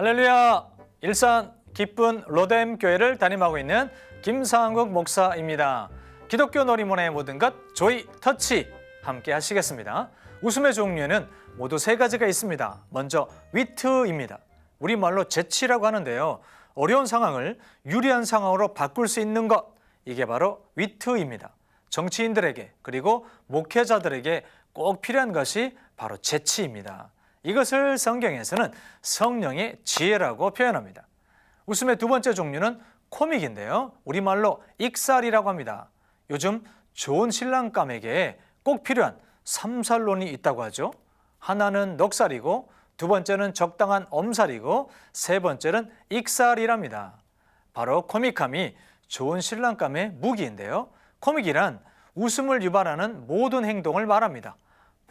할렐루야! 일산 기쁜 로뎀 교회를 담임하고 있는 김상국 목사입니다. 기독교 놀이문화의 모든 것 조이 터치 함께 하시겠습니다. 웃음의 종류에는 모두 세 가지가 있습니다. 먼저 위트입니다. 우리말로 재치라고 하는데요. 어려운 상황을 유리한 상황으로 바꿀 수 있는 것, 이게 바로 위트입니다. 정치인들에게 그리고 목회자들에게 꼭 필요한 것이 바로 재치입니다. 이것을 성경에서는 성령의 지혜라고 표현합니다. 웃음의 두 번째 종류는 코믹인데요. 우리말로 익살이라고 합니다. 요즘 좋은 신랑감에게 꼭 필요한 삼살론이 있다고 하죠. 하나는 넉살이고 두 번째는 적당한 엄살이고 세 번째는 익살이랍니다. 바로 코믹함이 좋은 신랑감의 무기인데요. 코믹이란 웃음을 유발하는 모든 행동을 말합니다.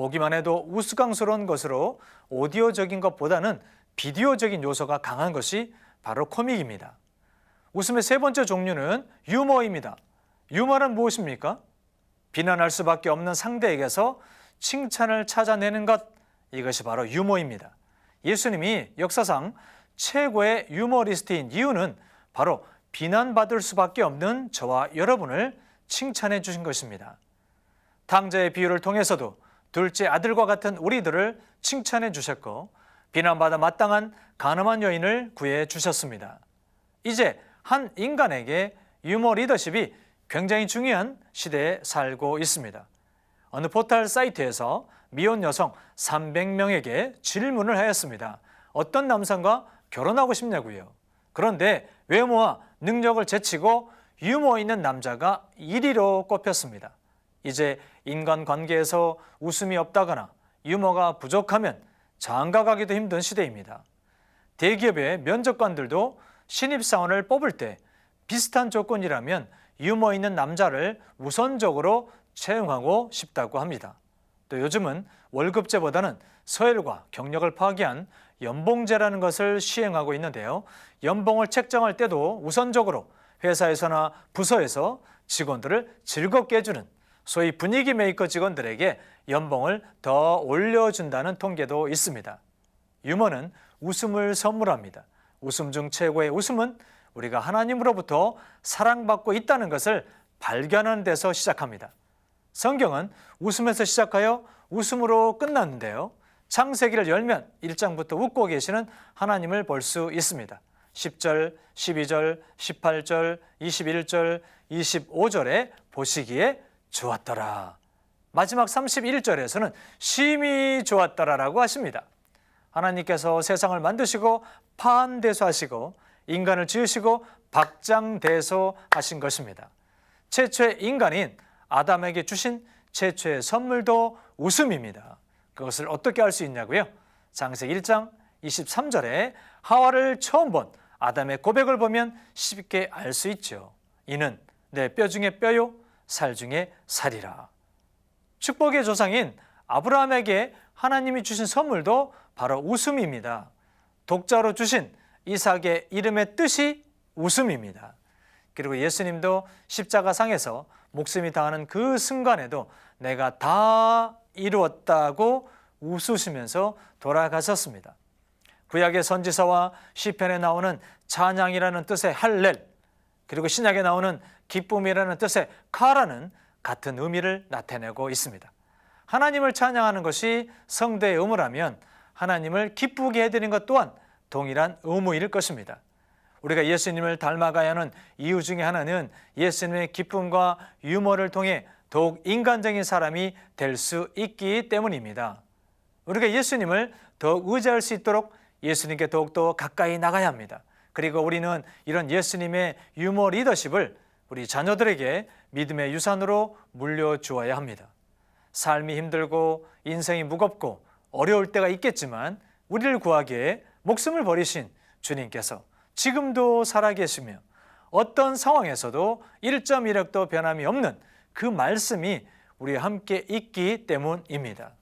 보기만 해도 우스꽝스러운 것으로 오디오적인 것보다는 비디오적인 요소가 강한 것이 바로 코믹입니다. 웃음의 세 번째 종류는 유머입니다. 유머는 무엇입니까? 비난할 수밖에 없는 상대에게서 칭찬을 찾아내는 것, 이것이 바로 유머입니다. 예수님이 역사상 최고의 유머리스트인 이유는 바로 비난받을 수밖에 없는 저와 여러분을 칭찬해 주신 것입니다. 탕자의 비유를 통해서도 둘째 아들과 같은 우리들을 칭찬해 주셨고 비난받아 마땅한 가늠한 여인을 구해 주셨습니다. 이제 한 인간에게 유머 리더십이 굉장히 중요한 시대에 살고 있습니다. 어느 포털 사이트에서 미혼 여성 300명에게 질문을 하였습니다. 어떤 남성과 결혼하고 싶냐고요. 그런데 외모와 능력을 제치고 유머 있는 남자가 1위로 꼽혔습니다. 이제 인간관계에서 웃음이 없다거나 유머가 부족하면 장가가기도 힘든 시대입니다. 대기업의 면접관들도 신입사원을 뽑을 때 비슷한 조건이라면 유머 있는 남자를 우선적으로 채용하고 싶다고 합니다. 또 요즘은 월급제보다는 서열과 경력을 파괴한 연봉제라는 것을 시행하고 있는데요. 연봉을 책정할 때도 우선적으로 회사에서나 부서에서 직원들을 즐겁게 해주는 소위 분위기 메이커 직원들에게 연봉을 더 올려준다는 통계도 있습니다. 유머는 웃음을 선물합니다. 웃음 중 최고의 웃음은 우리가 하나님으로부터 사랑받고 있다는 것을 발견하는 데서 시작합니다. 성경은 웃음에서 시작하여 웃음으로 끝났는데요. 창세기를 열면 1장부터 웃고 계시는 하나님을 볼 수 있습니다. 10절, 12절, 18절, 21절, 25절에 보시기에 좋았더라. 마지막 31절에서는 심히 좋았더라라고 하십니다. 하나님께서 세상을 만드시고 파한대소하시고 인간을 지으시고 박장대소하신 것입니다. 최초의 인간인 아담에게 주신 최초의 선물도 웃음입니다. 그것을 어떻게 알 수 있냐고요? 창세기 1장 23절에 하와를 처음 본 아담의 고백을 보면 쉽게 알 수 있죠. 이는 내 뼈 중에 뼈요 살 중에 살이라. 축복의 조상인 아브라함에게 하나님이 주신 선물도 바로 웃음입니다. 독자로 주신 이삭의 이름의 뜻이 웃음입니다. 그리고 예수님도 십자가상에서 목숨이 다하는 그 순간에도 내가 다 이루었다고 웃으시면서 돌아가셨습니다. 구약의 선지서와 시편에 나오는 찬양이라는 뜻의 할렐, 그리고 신약에 나오는 기쁨이라는 뜻의 카라는 같은 의미를 나타내고 있습니다. 하나님을 찬양하는 것이 성도의 의무라면 하나님을 기쁘게 해드리는 것 또한 동일한 의무일 것입니다. 우리가 예수님을 닮아가야 하는 이유 중에 하나는 예수님의 기쁨과 유머를 통해 더욱 인간적인 사람이 될 수 있기 때문입니다. 우리가 예수님을 더 의지할 수 있도록 예수님께 더욱더 가까이 나가야 합니다. 그리고 우리는 이런 예수님의 유머 리더십을 우리 자녀들에게 믿음의 유산으로 물려주어야 합니다. 삶이 힘들고 인생이 무겁고 어려울 때가 있겠지만 우리를 구하기에 목숨을 버리신 주님께서 지금도 살아계시며 어떤 상황에서도 1.1획도 변함이 없는 그 말씀이 우리와 함께 있기 때문입니다.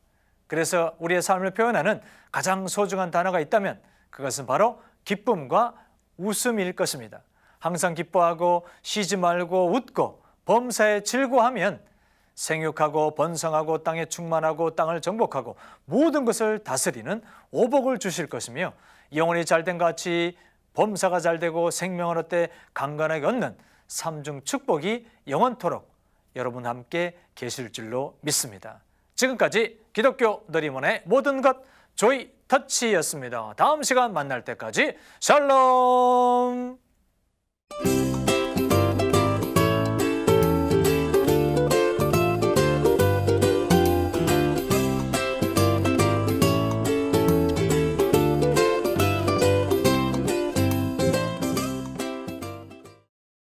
그래서 우리의 삶을 표현하는 가장 소중한 단어가 있다면 그것은 바로 기쁨과 웃음일 것입니다. 항상 기뻐하고 쉬지 말고 웃고 범사에 즐거워하면 생육하고 번성하고 땅에 충만하고 땅을 정복하고 모든 것을 다스리는 오복을 주실 것이며 영혼이 잘된 같이 범사가 잘되고 생명을 얻되 강건하게 얻는 삼중 축복이 영원토록 여러분 함께 계실 줄로 믿습니다. 지금까지 기독교 놀이문의 모든 것 조이 터치였습니다. 다음 시간 만날 때까지 샬롬.